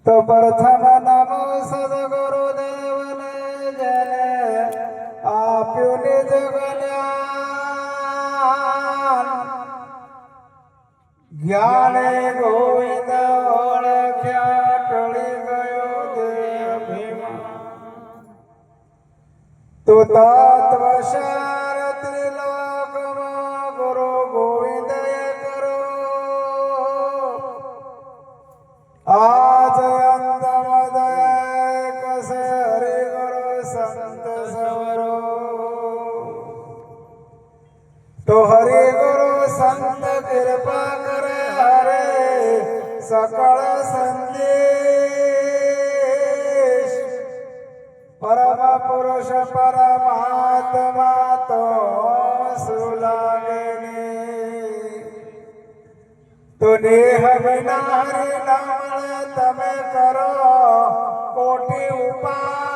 तो प्रथम नमो सद्गुरुदेवने जने आप्यु निज ज्ञान ज्ञाने गोविंद ओळख्या टळी गयो देभिमान तो तत्वसार त्रिलोकमा गुरु गोविंद करो आज अंतमदय कसे हरि गुरु संत सवरो तो हरि गुरु संत कृपा करे हरे सकल संदेश परम पुरुष परमात्मा तो सुलागे तो देह विना हरि नाम तमे करो कोटि उपाय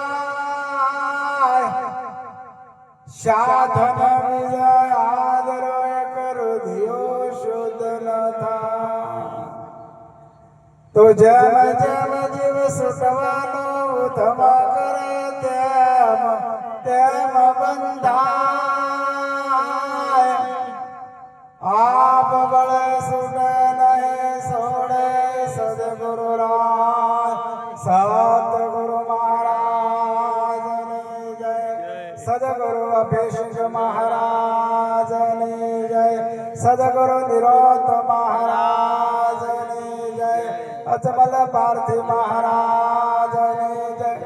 साधन विजय आदरो करो दियो शुद्ध न था तो जम जम जीव सुतवानो उतम करे तेम तेम बंधाय आप बड़े सुने नहीं सोड़े सदगुरु राय सतगुरु महाराज ने जय सदगुरु अभिषेक महाराज ने जय सदगुरु निरोध महाराज ने जय अचमल पार्थी महाराज ने जय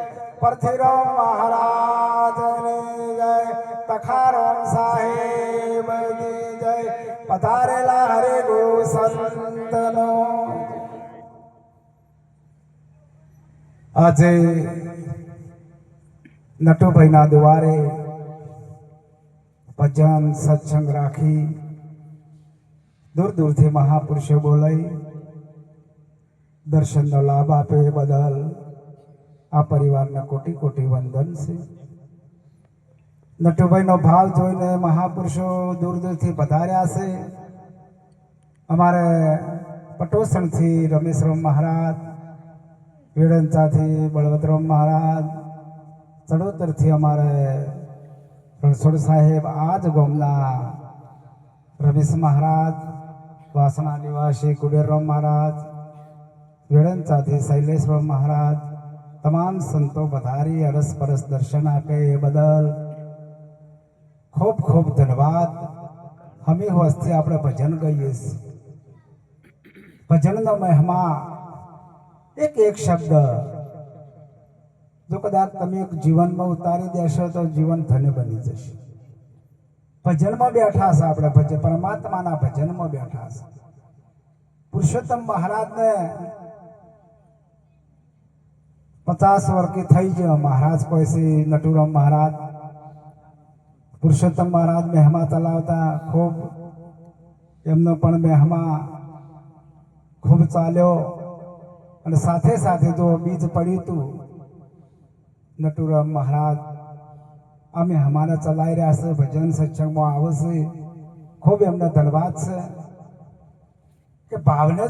पृथ्वीराम महाराज ने जय तखाराम साहेब ने जय पधारेला हरे गुरु संतनो આજે નટુભાઈના દ્વારે ભજન સત્સંગ રાખી દૂર દૂરથી મહાપુરુષો બોલાઈ દર્શનનો લાભ આપ્યો એ બદલ આ પરિવારને કોટી કોટી વંદન છે. નટુભાઈનો ભાવ જોઈને મહાપુરુષો દૂર દૂરથી પધાર્યા છે. અમારે પટોસણથી રમેશરામ મહારાજ, વેડંચાથી બળવતરામ મહારાજ, ચડોતરથી અમારે રણછોડ સાહેબ, આજ ગામના રમેશ મહારાજ, વાસણા નિવાસી કુબેરરામ મહારાજ, વેડંચાથી શૈલેષરામ મહારાજ, તમામ સંતો પધારી અરસ પરસ દર્શન આપે એ બદલ ખૂબ ખૂબ ધન્યવાદ. હમી હોસ્થી આપણે ભજન ગાઈએ છીએ. ભજનનો મહિમા એક એક શબ્દ જો કદાચ તમે જીવનમાં ઉતારી દેશો તો જીવન ધન્ય બની જશે. ભજનમાં બેઠા છે આપણે, ભજન પરમાત્માના ભજનમાં બેઠા છે. પુરુષોત્તમ મહારાજને 50 વર્ષ થઈ ગયો. મહારાજ કોઈ છે નટુરામ મહારાજ, પુરુષોત્તમ મહારાજ મહેમા ચલાવતા ખૂબ, એમનો પણ મહેમા ખૂબ ચાલ્યો. અને સાથે સાથે જો બીજ પડ્યું હતું નટુરામ મહારાજ આ મહેમાને ચલાવી રહ્યા છે, ભજન સત્સંગમાં આવે છે. ખૂબ એમને ધન્યવાદ છે કે ભાવને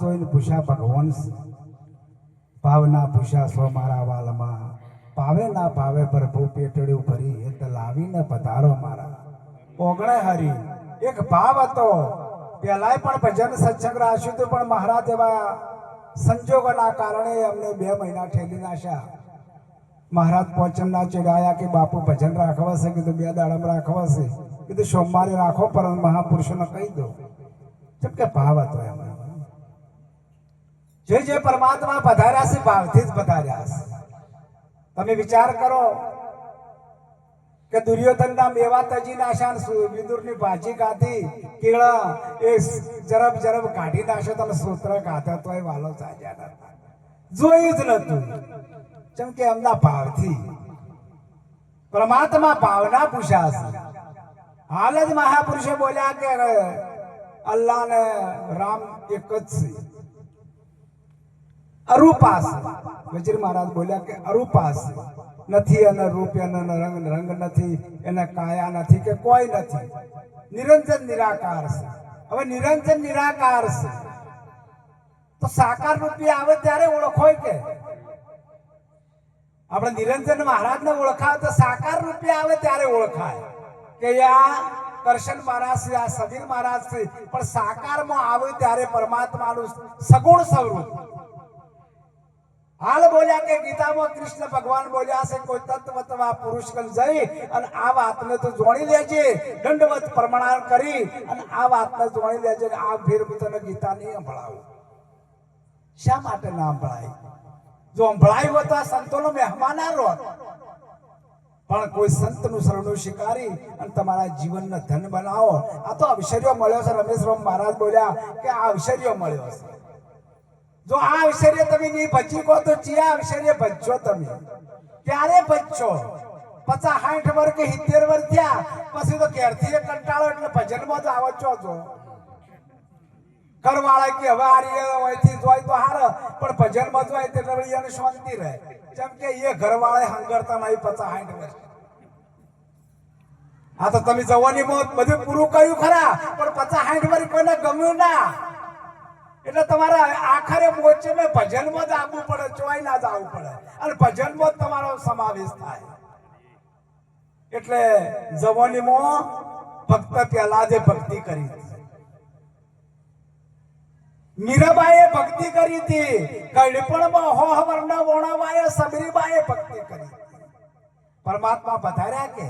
જોઈને પૂછ્યા ભગવાન છે. ભાવના પૂછ્યા છો મારા વાલમાં, ભાવે ના ભાવે પ્રભુ પેટડ્યું ભરી એ તો લાવીને પધારો મારા ઓગણે હરી. એક ભાવ હતો. પહેલાય પણ ભજન સત્સંગ રાખ્યું હતું, પણ મહારાજ એવા સંજોગોના કારણે અમને 2 મહિના ઠેલી નાખ્યા. મહારાજ પોચમના ચડાયા કે બાપુ ભજન રાખવા છે, કીધું 2 દાડમ રાખવા છે, કીધું સોમવારે રાખો, પણ મહાપુરુષોને કહી દો. જેમ કે ભાવ હતો એમાં. જે પરમાત્મા પધાર્યા છે ભાવથી જ પધાર્યા છે. તમે વિચાર કરો કે દુર્યોધનના મેવા તજી નાશા, વિદુરની ભાજી ખાધી, કેળા એ જરબ જરબ કાઢી નાખ્યો, તમે સૂત્ર ખાધા તોય વાલો ચાલ્યા નતા, જોયું જ નતું. જેમ કે એમના ભાવથી પરમાત્મા ભાવના પૂછ્યા છે. હાલ જ મહાપુરુષે બોલ્યા કે અલ્લાહ ને રામ એક જ છે, અરૂપા છે. વજીર મહારાજ બોલ્યા કે અરૂપા છે, નથી એના રૂપ, એનો રંગ નથી, એના કાયા નથી કે કોઈ નથી. નિરંજન નિરાકાર છે. હવે નિરંજન નિરાકાર છે તો સાકાર રૂપી આવે ત્યારે ઓળખોય કે આપણે નિરંજન મહારાજને ઓળખાય તો સાકાર રૂપી આવે ત્યારે ઓળખાય કે આ કરશન મહારાજ છે, આ સબીર મહારાજ છે, પણ સાકારમાં આવે ત્યારે પરમાત્માનું સગુણ સ્વરૂપ. હાલ બોલ્યા કે ગીતામાં કૃષ્ણ ભગવાન બોલ્યા છે કોઈ તત્વતવા પુરુષ કલ જઈ અને આ વાતને તો જોણી લેજે, દંડવત પ્રમાણ કરી અને આ વાતને જોણી લેજે. આ ફેર તને ગીતા નહીં સંભળાવું. શા માટે ના સંભળાય? જો સંભળાયું હોય તો આ સંતોનો મહેમાન આરો, પણ કોઈ સંતનું શરણું સ્વીકારી અને તમારા જીવનને ધન બનાવો. આ તો અવસર્યો મળ્યો છે. રમેશરામ મહારાજ બોલ્યા કે આ અવસર્યો મળ્યો છે. જો આ અવસર્ય તમે નહીં ભજી કહો તો ચિયા અવસર્ય ભજશો તમે? ક્યારે ભજશો? 50-60 વર્ષ કે 70 વર્ષ થયા પછી તો ઘેરથી કંટાળો એટલે ભજનમાં જ આવો છો. ઘરવાળા કે હવે આથી જોય તો હાર, પણ ભજનમાં જોય એટલે એને શાંતિ રહે. જેમ કે એ ઘરવાળા હંગરતા નહીં 50-60 વર્ષ. આ તો તમે જવાનીમાં બધું પૂરું કર્યું ખરા, પણ 50-60 વર્ષ કોઈને ગમ્યું ના, એટલે તમારે આખરે મોચે મેં ભજનમાં જ આવવું પડે, ચોય ના જ આવવું પડે અને ભજનમાં જ તમારો સમાવેશ થાય. એટલે જવાનીમાં ભક્ત પહેલા જે ભક્તિ કરી, મીરાબાઈએ ભક્તિ કરી હતી. કડપણમાં હોહવરના વોણાબાએ સબરીબાએ ભક્તિ કરી. પરમાત્મા પધાર્યા કે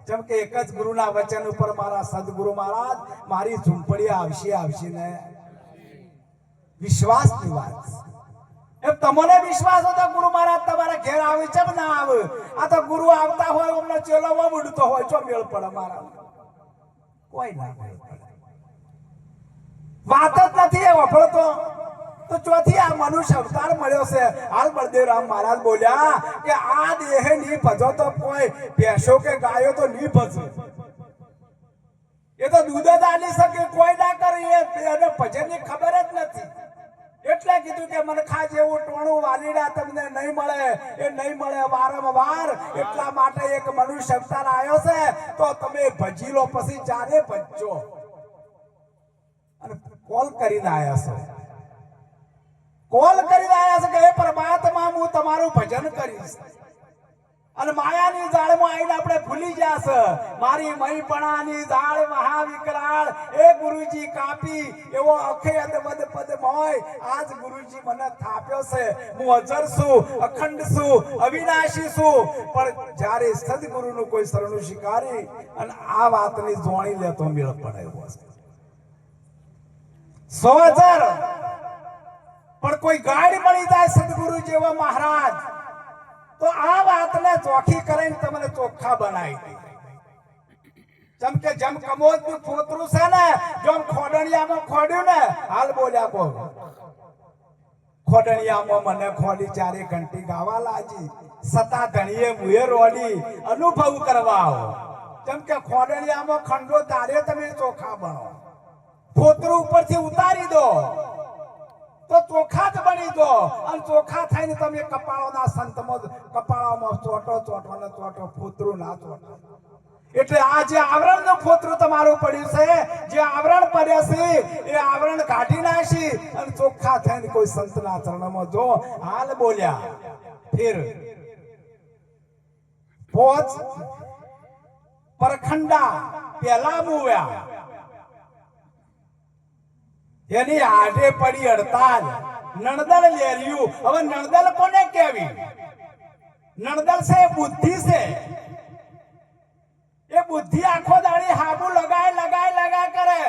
જેમ કે એક જ ગુરુના વચન ઉપર મારા સદગુરુ મહારાજ મારી ઝૂંપડી આવશે ને વિશ્વાસની વાત. એમ તમને વિશ્વાસ હતો ગુરુ મહારાજ તમારા ઘેર આવે છે ના આવે? આ તો ગુરુ આવતા હોય અમને ચેલાવવા ઉડતો હોય, ચો મેળ પડે મારા? કોઈ ના મેળ પડે. વાત જ નથી એ વફળતો તો ચોથી આ મનુષ્ય અવતાર મળ્યો છે. હાલ બળદેવરામ મહારાજ બોલ્યા કે આ દેહ ની ભજો તો કોઈ ભેંસો કે ગાયો તો નહીં ભજે. એ તો દૂધ જ આલી શકે, કોઈ ના કરે. એને ભજનની ખબર જ નથી. એટલે કીધું કે મને ખા જેવું ટોણું વાલીડા તમને નહીં મળે, એ નહીં મળે વારંવાર. એટલા માટે એક મનુષ્ય અવતાર આવ્યો છે તો તમે ભજી લો, પછી ચારે ભજજો. અને કોલ કરીને આવ્યા છો, કોલ કરીને આવ્યા છે કે હે પરમાત્મા હું તમારું ભજન કરીશ. અને માયાની જાળમાં આવીને આપણે ભૂલી જશે. મારી મહીપણાની જાળ મહાવિકરાળ એ ગુરુજી કાપી એવો અખેદ વદ પદ મોય આજ ગુરુજી મને થાપ્યો છે. હું અજર છું, અખંડ છું, અવિનાશી છું. પણ જ્યારે સદગુરુનું કોઈ શરણું સ્વીકારી અને આ વાતની જોણી લે તો મેળ પડે એવો છે. 100,000 પણ કોઈ ગાડી મળી જાય સદગુરુ જેવો મહારાજ તો આ વાતને ચોખ્ખી કરીને તમને ચોખ્ખા બનાવી દે. જેમ કે જેમ કમોદનું ફોતરું છે ને, જેમ ખોડણિયામાં ખોડ્યું ને, હાલ બોલ્યા બોલ ખોડણિયામાં મને ખોડી 4 ઘંટી ગાવા લાજી, સતા ધણીએ મુએ રોડી અનુભવ કરવા આવો. જેમ કે ખોડણિયામાં ખંડો તારે તમે ચોખ્ખા બનો, ફોતરું ઉપરથી ઉતારી દો તો ચોખા જ બની દો. અને ચોખા થઈને તમે કપાળોના સંતમાં કપાળામાં ચોટો ને ચોટો, ફોતરું ના ચોટો. એટલે આ જે આવરણનું ફોતરું તમારું પડ્યું છે, જે આવરણ પડ્યા છે એ આવરણ કાઢી નાખી અને ચોખ્ખા થઈને કોઈ સંતના ચરણમાં જો. હાલ બોલ્યા ફેર પોચ પરખંડા પેલા મુવ્યા, એની આડે પડી 48 નણદલ લેર્યું. હવે નણદલ કોને કહેવી? નણદલ છે એ બુદ્ધિ છે. એ બુદ્ધિ આખો દાડી હાબુ લગાય કરે.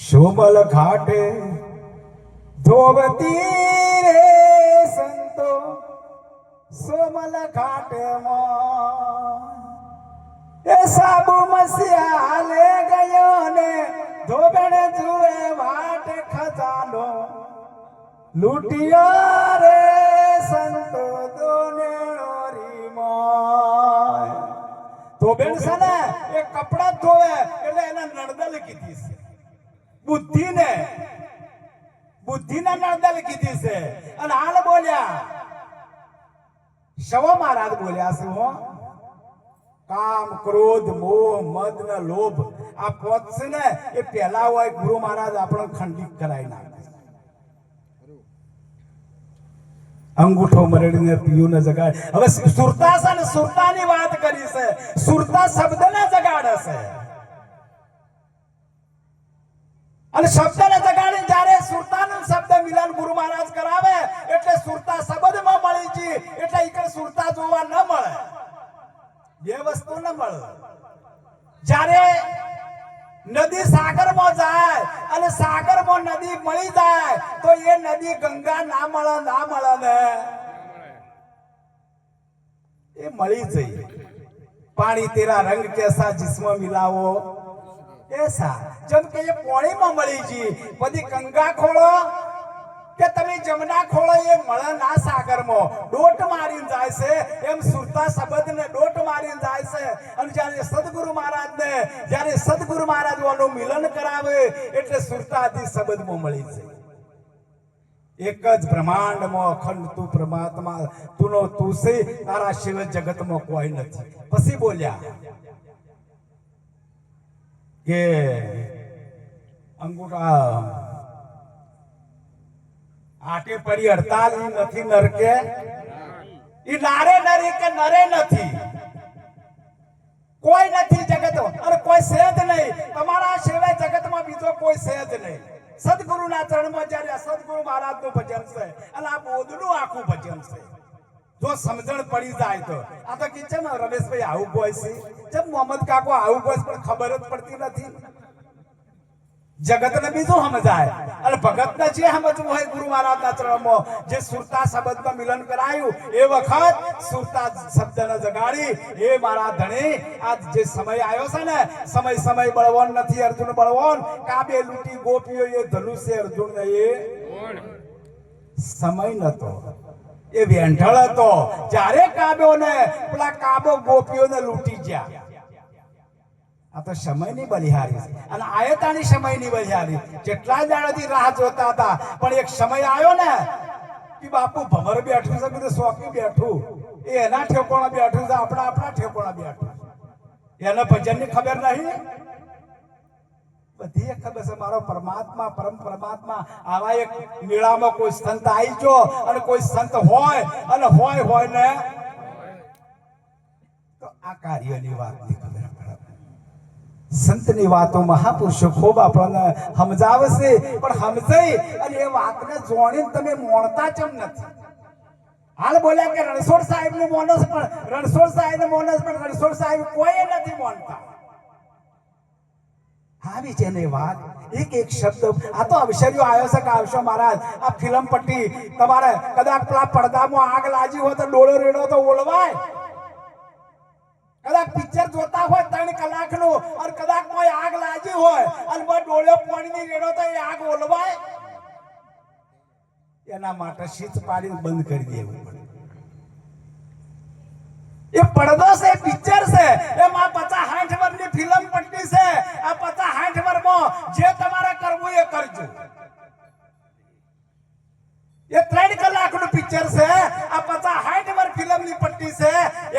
શોમલ ઘાટે ધોવતી રે સંતો, સોમલ ઘાટે એ સાબુ મસિયા લે ગયો ને ધોબણ જુએ વાટ ખજાનો લૂટિયો રે સંતો દોને રીમાં. ધોબણ છે ને એ કપડા ધોવે એટલે એને નણદલ કીધી છે. બુદ્ધિને નણદલ કીધી છે. અને હાલ બોલ્યા શવા મહારાજ બોલ્યા છે હો કામ ક્રોધ મોહ મદ ને લોભ આ પોત છે ને એ પહેલા હોય ગુરુ મહારાજ આપણને ખંડિત કરાવી નાખે. અંગૂઠો મરડીને પીયું ને જગાડ. હવે સુરતા છે ને સુરતાની વાત કરી છે. સુરતા શબ્દને જગાડે છે અને શબ્દને જગાડી જ્યારે સુરતાનો શબ્દ મિલન ગુરુ મહારાજ કરાવે એટલે સુરતા શબ્દમાં મળી છે. એટલે ઈકર સુરતા જોવા ન મળે, બે વસ્તુ ન મળે. જ્યારે નદી સાગરમાં જાય અને સાગરમાં નદી મળી જાય તો એ નદી ગંગા ના મળે ને એ મળી જઈ. પાણી તેરા રંગ કેસા जिसमें मिलावो ऐसा. જેમ કે એ પાણીમાં મળી જી બધી ગંગા ખોળો કે તમે જમના ખોળો એ મળે ના સાગરમાં ડોટ મારીને જાય છે. એમ સુરતા શબ્દને ડોટ મારીને જાય છે. અને જ્યારે સદગુરુ મહારાજ વાનું મિલન કરાવે એટલે સુરતાથી શબ્દમાં મળી જાય. એક જ બ્રહ્માંડમાં અખંડ તું પરમાત્મા તુનો તું છે, તારા સિવાય જગતમાં કોઈ નથી. પછી બોલ્યા કે અંગૂઠા આટે પડી હડતાલ નથી નરકે ઈ નારે નરી કે નરે નથી. કોઈ નથી જગતમાં અને કોઈ છે જ નહીં. તમારા સિવાય જગતમાં બીજો કોઈ છે જ નહીં. સદગુરુના ચરણમાં જ્યારે સદગુરુ મહારાજનું ભજન છે અને આ બોધનું આખું ભજન છે. જો સમજણ પડી જાય તો આ તો કે છે ને રમેશભાઈ આવું કોઈ છે, જેમ મોહમ્મદ કાકો આવું કોઈ પણ ખબર જ પડતી નથી. જગતને બીજું સમજાય અને ભગતને જે સમજવું હોય ગુરુ મહારાજના ચરણમાં જે સુરતા શબ્દમાં મિલન કરાયું એ વખત સુરતા શબ્દને જગાડી. એ મારા ધણી આ જે સમય આવ્યો છે ને સમય બળવાન નથી. અર્જુન બળવાન કાબે લૂટી ગોપીઓ એ ધનુષ્ય અર્જુન ને એ સમય નતો, એ વેંઢળ હતો. જ્યારે કાબ્યો ને પેલા કાબો ગોપીઓને લૂટી ગયા. આ તો સમયની બલિહારી છે અને આયતાની સમયની બલિહારી. જેટલા દાડાથી રાહ જોતા હતા પણ એક સમય આવ્યો ને કે બાપુ ભમર બેઠું છે, બધું શોકી બેઠું, એ એના ઠેકોણા બેઠું છે, આપણા ઠેકોણા બેઠું. એને ભજનની ખબર નહીં, બધી ખબર છે. મારો પરમાત્મા પરમ પરમાત્મા આવા એક મેળામાં કોઈ સંત આવી જો અને કોઈ સંત હોય અને હોય ને તો આ કાર્યની વાત ની ખબર. સંતની વાતો મહાપુરુષો ખૂબ આપણને સમજાવે છે પણ સમજાઈ અને એ વાતને જોડીને તમે મોણતા કેમ નથી? હાલ બોલ્યા કે રણછોડ સાહેબ નું મોનસ પણ રણછોડ સાહેબ નું મોનસ પણ રણછોડ સાહેબ કોઈ નથી મોનતા. આવી છે ને વાત એક શબ્દ. આ તો અવસર્યો આવ્યો છે કે આવશો મહારાજ આ ફિલ્મ પટ્ટી તમારે કદાચ પેલા પડદામાં આગ લાગી હોય તો ડોળો રેડો તો ઓળવાય. કદાચ પિક્ચર જોતા હોય 3 કલાકનું અને કદાચ કોઈ આગ લાગી હોય અને ડોળ્યો પાણીની રેડો તો એ આગ ઓલવાય. એના માટે શીત પાડીને બંધ કરી દેવું પડે. એ પડદો છે, પિક્ચર છે, એમાં 50-60 વર્ષની ફિલ્મ પટ્ટી છે. આ 50-60 વર્ષમાં જે તમારે કરવું એ કરજો. એ 3 કલાકનું પિક્ચર છે. આ 50-60 વર્ષ ફિલ્મની પટ્ટી છે.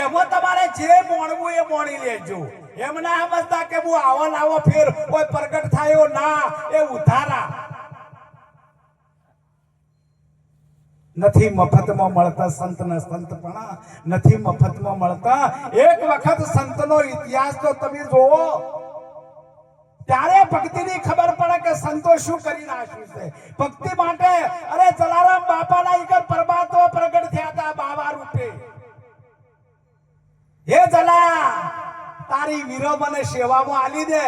એમાં તમારે જે મોણવું એ મોણી લેજો. એમ ના સમજતા કે હું આવો ફેર કોઈ પ્રગટ થયો ના, એ ઉધારા નથી મફતમાં મળતા. સંતના સંતપણા નથી મફતમાં મળતા. એક વખત સંતનો ઇતિહાસ તો તમે જોવો ત્યારે ભક્તિની ખબર પડે કે સંતો શું કરી નાખ્યું છે ભક્તિ માટે. અરે જલારામ બાપાના ઈકર પરમાત્મા પ્રગટ થયા હતા બાવા રૂપે. હે જલા તારી વીરો મને સેવામાં આલી દે.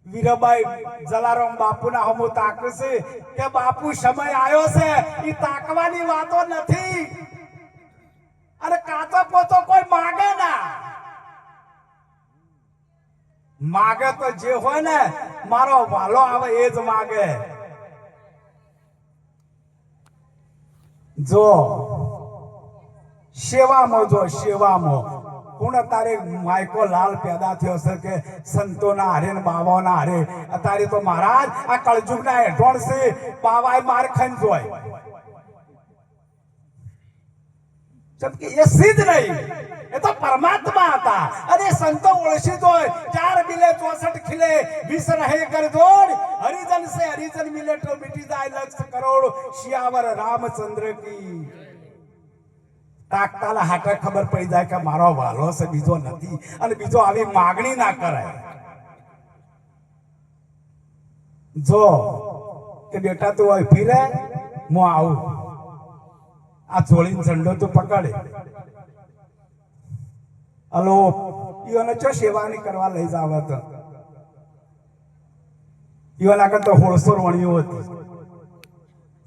વીરબાઈ જલારામ બાપુના હમો તાકે છે કે બાપુ સમય આવ્યો છે. એ તાકવાની વાતો નથી. અને કાચો પોતો કોઈ માગે ના. માગે તો જે હોય ને મારો વાલો આવે એ જ માગે. જો સેવામાં કોણ તારે માયકો લાલ પેદા થયો છે કે સંતોના હારે ને બાવાના હારે. અત્યારે તો મહારાજ આ કળજુગના હેઠોણ છે. બાવાએ માર ખાઈને જોય જેમ કે એ સિદ્ધ નહીં, એ તો પરમાત્મા હતા. અને સંતો ઓળખી તો 4 મિલે 64 ખिले 20 રહે કર જોડ, હરિજન સે હરિજન મિલે તો મિટી જાય લક્ષ કરોડ, શિયાવર રામચંદ્ર કી. તાકતાલા હાટે ખબર પડી જાય કે મારો વાલો છે, બીજો નથી, અને બીજો આવી માગણી ના કરાય. જો કે બેટા તું હોય ફીરે, હું આવું, આ ચોળીને ઝંડો તું પકડે. હલો ઈઓને ચો સેવાની કરવા લઈ જાવ તો ઈઓને આગળ તો 1600 વણ્યું હતી.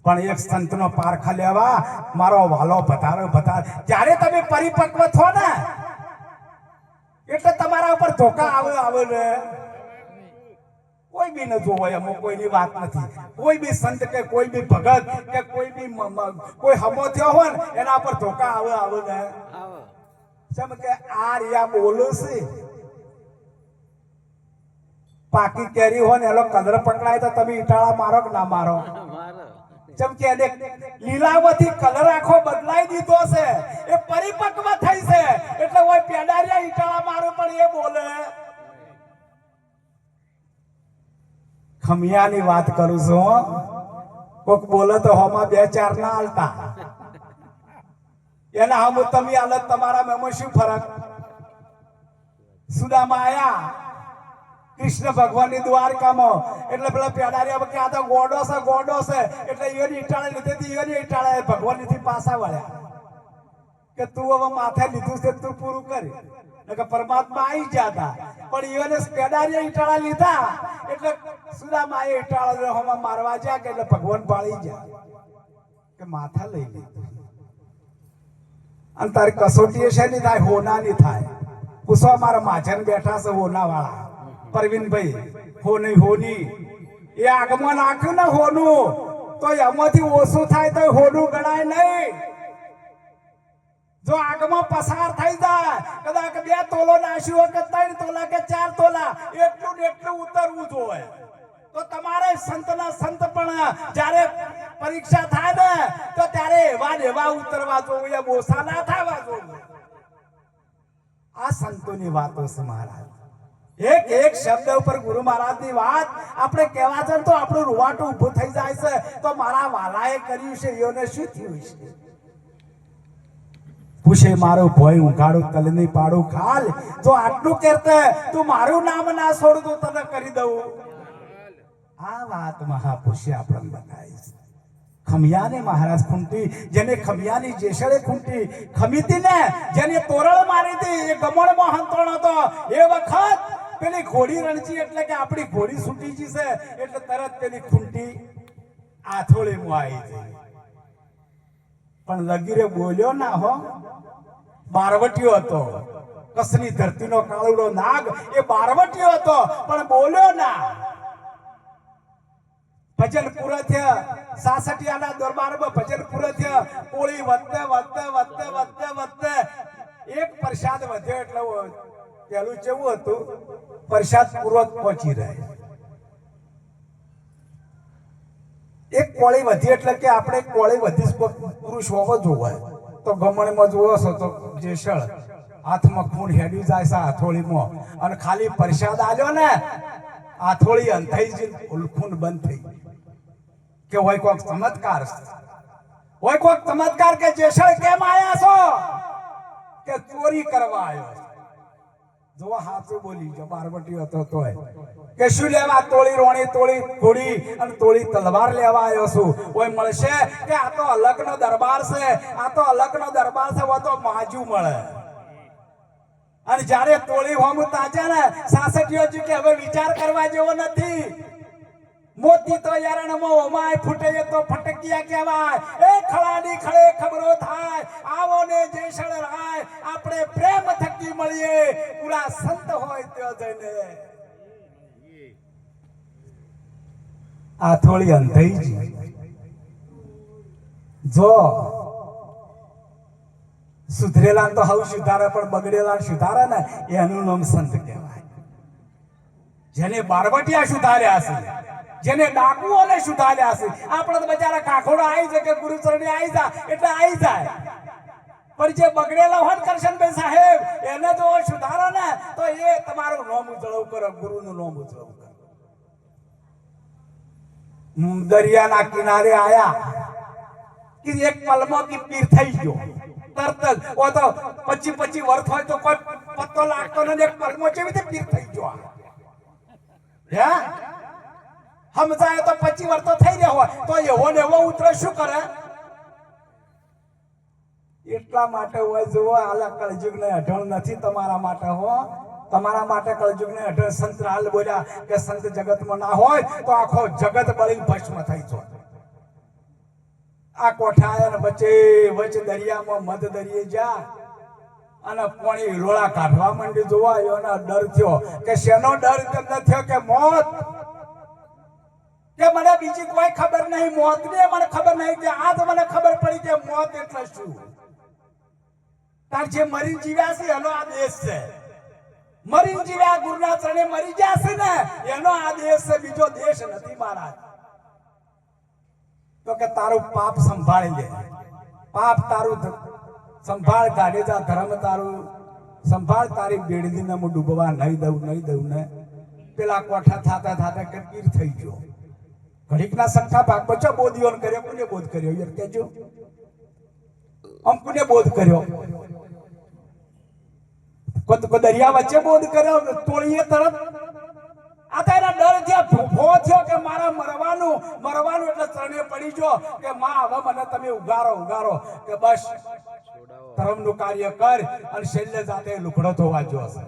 પણ એક સંતનો પારખા લેવા મારો વાલો બતારો. જ્યારે તમે પરિપક્વ થો ને એટલે તમારા ઉપર ધોકા આવે ને. કોઈ બી ન જોવો, એમાં કોઈની વાત નથી. કોઈ બી સંત કે કોઈ બી ભગત કે કોઈ બી કોઈ હમો થયો હોય ને એના પર ધોકા આવે ને. જેમ કે આ રિયા બોલું છે, પાકી કેરી હોય ને એનો કલર પકડાય તો તમે ઈટાળા મારો કે ના મારો? જેમ કે એને લીલામાંથી કલર આખો બદલાઈ દીધો છે, એ પરિપક્વ થઈ છે, એટલે હોય પેડારિયા ઈટાળા મારો પણ એ બોલે. ખમિયાની વાત કરું છું. કોક બોલે તો હોમાં 2-4 ના હાલતા. એના હમ તમે હાલત તમારા મેમાં શું ફરક? સુદામા આયા કૃષ્ણ ભગવાનની દ્વારકામાં, એટલે પેલા પેડારિયા કે આ તો ગોડો છે, એટલે ઈઓની ઈટાળે લીધી, ઈઓની ઈટાળે ભગવાનથી પાછા વળ્યા કે તું હવે માથે લીધું છે તું પૂરું કરી. કે પરમાત્મા આવી જતા, પણ ઈઓને પેડારિયા ઈટાળા લીધા એટલે સુદામા એ ઈટાળા હોમાં મારવા જ્યા કે એટલે ભગવાન પાળી ગયા કે માથા લઈ લીધું. અને તારી કસોટી છે ની થાય, હોનાની થાય. પૂછવા મારા માજન બેઠા છે હોના વાળા પરવીનભાઈ, હો નહીં હોની એ આગમાં નાખ્યું ને હોનું, તો એમાંથી ઓછું થાય તો હોનું ગણાય નહીં. જો આગમાં પસાર થઈ જાય, કદાચ 2 તોલો નાખ્યું કે 3 તોલા કે 4 તોલા, એટલું ને એટલું ઉતરવું જોઈએ. તો તમારે સંતના સંત પણ જ્યારે પરીક્ષા થાય ને તો ત્યારે એવા ઉતરવા જોઈએ, ઓછા ના થવા જોઈએ. આ સંતોની વાતો છે મહારાજ. એક શબ્દ ઉપર ગુરુ મહારાજની વાત આપણે કહેવા છે તો આપણું રૂવાટું ઊભું થઈ જાય છે. તો મારા વાલાએ કર્યું છે એઓને શું થયું છે? પૂછે મારો ભોય ઉઘાડું તલની પાડું ખાલ, જો આટલું કહેતે તું મારું નામ ના છોડ તો તને કરી દઉં. આ વાત મહાપુરુષે આપણને બતાવી છે. ખમિયાને મહારાજ ખૂંટી, જેને ખમિયાની જેસળે ખૂંટી ખમીતી ને, જેને તોરળ મારી હતી, એ ગમણમાં હંતોણ હતો. એ વખત પેલી ઘોડી રણજી, એટલે કે આપણી ઘોડી છૂટી ગઈ છે, એટલે તરત પેલી ખૂંટી આથોળીમાં આવી ગઈ. પણ લગીરે બોલ્યો ના હો, બારવટીયો હતો. કસની ધરતીનો કાળુડો નાગ એ બારવટીયો હતો, પણ બોલ્યો ના. ભજન પૂરા થયા, 66 દરબારમાં ભજન પૂરા થયા. કોળી વધતે એક પ્રસાદ વધ્યો, એટલે પેલું કેવું હતું, પ્રસાદ પૂરો પહોંચી રહે. એક કોળી વધી એટલે કે આપણે કોળી વધી પુરુષ હોવો જોવાય. તો ગમણમાં જોવો છો તો જેસળ હાથમાં ખૂન હેડી જાય છે હાથોળીમાં, અને ખાલી પ્રસાદ આલ્યો ને હાથોળી અંધાઈ જઈને ખૂન બંધ થઈ કે હોય કોઈક ચમત્કાર, હોય કોઈક ચમત્કાર કે જેસળ કેમ આયા છો? કે ચોરી કરવા આવ્યો. જો હાથું બોલી જો બારવટી હતો તોય કે શું લેવા? તોળી રોણી, તોળી ઘોડી અને તોળી તલવાર લેવા આવ્યો છું. કોઈ મળશે કે આ તો અલગનો દરબાર છે, આ તો અલગનો દરબાર છે, વો તો માજુ મળે. અને જ્યારે તોળી હોમ તાજા ને 66 કે હવે વિચાર કરવા જેવો નથી. મોતી તો યારણમાં ઓમાય ફૂટે તો ફટકિયા કહેવાય. એ ખળાની ખળે ખબરો થાય, આવો ને જેસળ રાય, આપણે પ્રેમ થકી મળીએ. પૂરા સંત હોય ત્યાં જઈને આ થોડી અંધાઈ જ. જો સુધરેલા તો હવ સુધારે, પણ બગડેલા સુધારે ને એનું નામ સંત કહેવાય. જેને બારવટિયા સુધાર્યા છે, જેને ડાકુઓને સુધાર્યા છે. આપણે તો બચારા કાખોડા આવી જાય કે ગુરુચરણે આવી જાય એટલે આવી જાય, પણ જે બગડેલા હોય કરશનભાઈ સાહેબ એને જો સુધારો ને તો એ તમારું નામ ઉજળવું કરો, ગુરુનું નામ ઉજળવું કરો. દરિયાના કિનારે આયા કે એક પલમાં की પીર થઈ ગયો તરત જ. ઓ તો 25 વર્ષ હોય તો કોઈ પત્તો લાગતો નથી, એક પલમાં કેવી રીતે પીર થઈ ગયો? હે સમજાય તો 25 વર્ષ તો થઈ રહ્યા હોય તો એવો ને એવો ઉતરે શું કરે? એટલા માટે હોય જુઓ આલા કળજુગ ને અઢળ નથી તમારા માટે હો. તમારા માટે કળજુગ ને અઢળ સંતરાલ બોલ્યા કે સંત જગતમાં ના હોય તો આખો જગત બળીને ભસ્મ થઈ જાય. આ કોઠાયા વચ્ચે વચ્ચે દરિયામાં મધ દરિયે જા અને પાણી હિલોળા કાઢવા માંડી જોવા એનો ડર થયો કે શેનો ડર તમને થયો કે મોત? કે મને બીજી કોઈ ખબર નહીં મોતની, મને ખબર નહીં કે આજ મને ખબર પડી કે મોત એટલે શું. તાર જે મરી જીવ્યા છે એનો આ દેશ છે. મરી જીવ્યા ગુરુના ચરણે મરી ગયા છે ને એનો આ દેશ છે, બીજો દેશ નથી મહારાજ. તો કે તારું પાપ સંભાળી લે, પાપ તારું સંભાળ, કાઢે જા ધર્મ તારું સંભાળ, તારી બેડદીને હું ડૂબવા નહીં દઉં ને. પેલા કોઠા થાતા થાતા કે પીર થઈ ગયો. ઘડીકના સંખા ભાગ બચો બોધીઓને કર્યો. કોને બોધ કર્યો યાર કેજો? આમ કોને બોધ કર્યો? કોઈ દરિયા વચ્ચે બોધ કર્યો તોડીએ તરત? આ તારા ડર થયા, ભૂખો થયો કે મારા મરવાનું એટલે ચરણે પડી ગયો કે માં હવે મને તમે ઉગારો કે બસ ધર્મનું કાર્ય કર અને છેલ્લે જાતે લુકડો ધોવા જો હશે.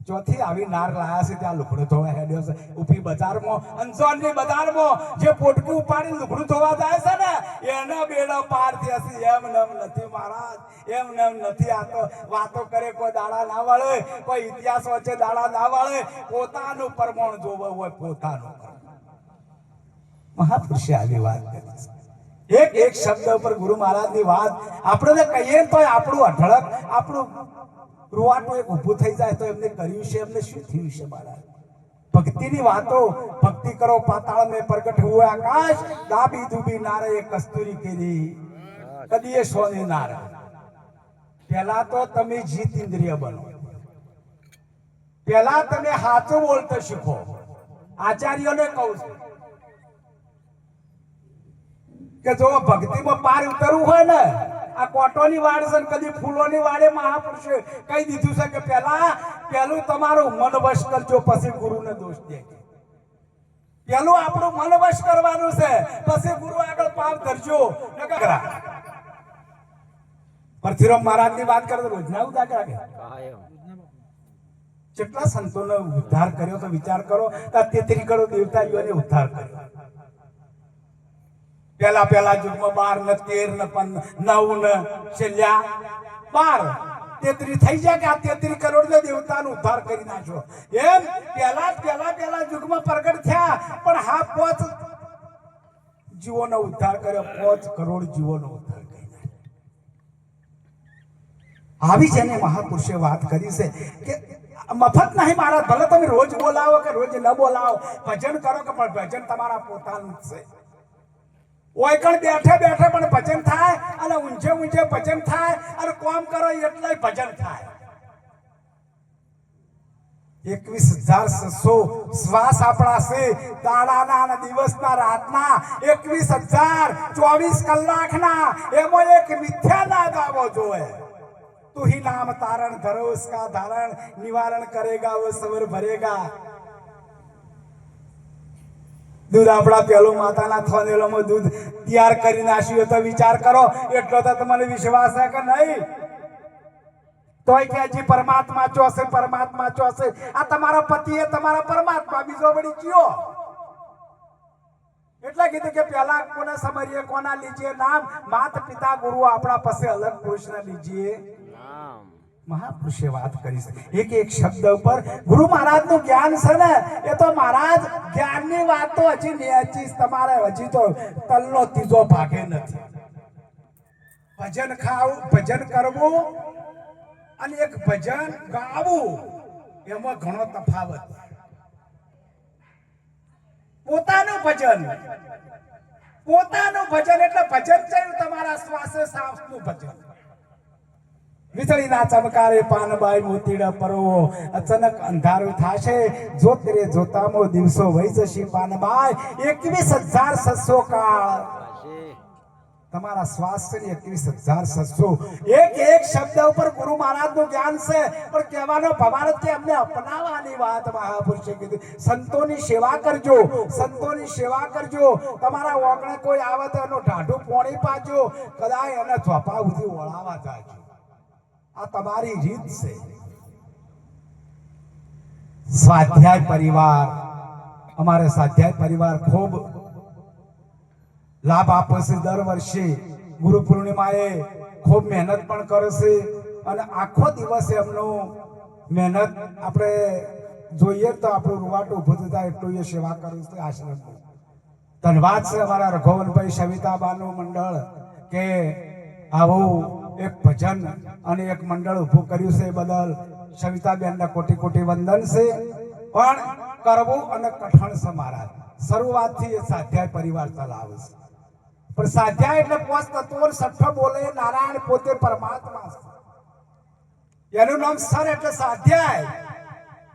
ચોથી આવી નાર લાયા છે ત્યાં લુકડો ધોવા હેડ્યો છે ઉભી બજારમાં, અંજોરની બજારમાં જે પોટકું ઉપાડી લુકડું ધોવા જાય છે ને એનો બેડો પાર થયા છે. એમ નમ નથી મહારાજ, એમ નમ નથી. આ તો વાતો કરે કોઈ દાડા ના વળે, કોઈ ઇતિહાસ વચ્ચે દાડા ના વળે. પોતાનું પરમાણ જોવું હોય પોતાનું. મહાપુરુષે આવી વાત કરી છે. એક શબ્દ ઉપર ગુરુ મહારાજની વાત આપણે કહીએ તો આપણું અઢળક, આપણું રૂવાટું એક ઊભું થઈ જાય તો એમને કર્યું છે, એમને શું થયું છે મહારાજ? ભક્તિની વાતો. ભક્તિ કરો પાતાળ મેં પ્રગટ હુએ આકાશ, દાબી દુબી નારે કસ્તુરી કેરી કદીએ સોની નારે. પહેલા તો તમે જીત ઇન્દ્રિય બનો, પહેલા તમે સાચું બોલતા શીખો. આચાર્યોને કહું છું કે જો ભક્તિમાં પાર ઉતરવું હોય ને, આ કોટોની વાડ છે કદી ફૂલોની વાડે મહાપુરુષે કહી દીધું છે કે પહેલું તમારું મન વશ કરજો, પછી ગુરુને દોષ દે. પહેલું આપણું મન વશ કરવાનું છે, પછી ગુરુ આગળ પાપ ધરજો. પરથીરામ મહારાજની વાત કરે તો રોજના ઉદાહરણ કે કેટલા સંતોનો ઉદ્ધાર કર્યો તો વિચાર કરો. 33 કરોડ દેવતાઓને ઉદ્ધાર કર્યો. પેલા યુગમાં 12 ને 13 ને 9 ને છેલ્લા 12 33 થઈ જાય કે આ 33 કરોડ ને દેવતાનો ઉદ્ધાર કરી નાખ્યો. એમ પેલા યુગમાં પ્રગટ થયા પણ હા 5 જીવોનો ઉદ્ધાર કર્યો, 5 કરોડ જીવોનો ઉદ્ધાર કરી નાખ્યો. આવી જેને મહાપુરુષે વાત કરી છે કે મફત નહીં મહારાજ, ભલે તમે રોજ બોલાવો કે રોજ ન બોલાવો, ભજન કરો કે પણ ભજન તમારા પોતાનું જ છે. ઓયકણ બેઠે પણ ભજન થાય અને ઊંચે ભજન થાય અને કામ કરો એટલે ભજન થાય. 21,600 શ્વાસ આપણા છે દાડાના અને દિવસના રાતના. 21,024 કલાકના એમાં એક મિથ્યા ના ગાવો જોઈએ. તું ही नाम तारण धरो उसका धारण निवारण करेगा वो सबर भरेगा. दूध આપણા પેલો માતાના થોનેલોમાં દૂધ તૈયાર કરી નાખ્યું તો વિચાર કરો. એટલો તો તમને વિશ્વાસ છે કે નહીં? તોય કે હજી પરમાત્મા ચોસે. આ તમારા પતિ એ તમારા પરમાત્મા, બીજો વળી કયો? એટલે કીધું કે પેલા કોને સમરીએ, કોના લીજીએ નામ? માતા પિતા ગુરુ આપણા પાસે અલગ પુરુષને લીજીએ નામ. મહાપુરુષે વાત કરી છે એક શબ્દ ઉપર. ગુરુ મહારાજ નું જ્ઞાન છે ને એ તો મહારાજ જ્ઞાનની વાત તો હજી નેચી તમારે, હજી તો તલનો ત્રીજો ભાગે નથી. ભજન ખાવું, ભજન કરવું અને એક ભજન ગાવું એમાં ઘણો તફાવત. પોતાનું ભજન એટલે ભજન છે તમારા શ્વાસે શ્વાસનું ભજન. વીજળીના ચમકારે પાનબાઈ મોતીડા પરવો અચાનક અંધારું થાશે જોતરે જોતામાં દિવસો વહી જશે પાનબાઈ 21,600 કાળ તમારા સ્વાસ્થ્યની 21,600 એક શબ્દ ઉપર ગુરુ મહારાજનું જ્ઞાન છે પણ કહેવાનો ભવારત કે અમને અપનાવવાની વાત મહાપુરુષે કીધી સંતોની સેવા કરજો સંતોની સેવા કરજો તમારા ઓગણે કોઈ આવે તો એનું ઢાઢું પોણી પાજો કદાચ એને ચોપા સુધી ઓળાવા જાજો આ તમારી રીત છે સ્વાધ્યાય પરિવાર અમારે સ્વાધ્યાય પરિવાર ખૂબ લાભ આપે છે દર વર્ષે ગુરુ પૂર્ણિમાએ ખૂબ મહેનત પણ કરે છે અને આખો દિવસ એમનું મહેનત આપણે જોઈએ તો આપણું રૂવાટું ઊભું થતા એટલું એ સેવા કરે છે આશ્રમનું ધન્યવાદ છે અમારા રઘુવનભાઈ સવિતાબાનું મંડળ કે આવું એક ભજન અને એક મંડળ ઊભું કર્યું છે બદલ સવિતાબેનને કોટી કોટી વંદન છે પણ કરવું અને કઠણ છે મહારાજ શરૂઆતથી એ સ્વાધ્યાય પરિવાર ચલાવે છે પણ સ્વાધ્યાય એટલે પોષ તત્વો સઠ્ઠો બોલે નારાયણ પોતે પરમાત્મા છે એનું નામ સર એટલે સ્વાધ્યાય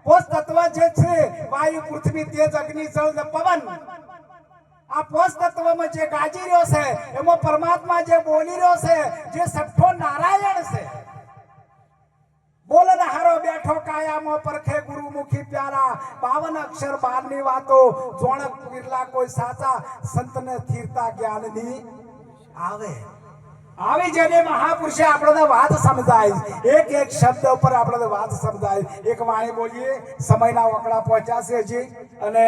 પોષ તત્વ જે છે વાયુ પૃથ્વી તેજ અગ્નિ જળ ને પવન આ પોષ તત્વમાં જે ગાજી રહ્યો છે એમાં પરમાત્મા જે બોલી રહ્યો છે જે સઠ્ઠો નારાયણ છે બોલન હારો બેઠો કાયામાં પરખે ગુરુમુખી પ્યારા 52 અક્ષર 12 ની વાતો જોણક બિરલા કોઈ સાચા સંતને સ્થિરતા જ્ઞાનની આવે આવી જેને મહાપુરુષે આપણને વાત સમજાય એક શબ્દ ઉપર આપણને વાત સમજાય એક વાણી બોલીએ સમયના વકડા પહોંચ્યા છે હજી અને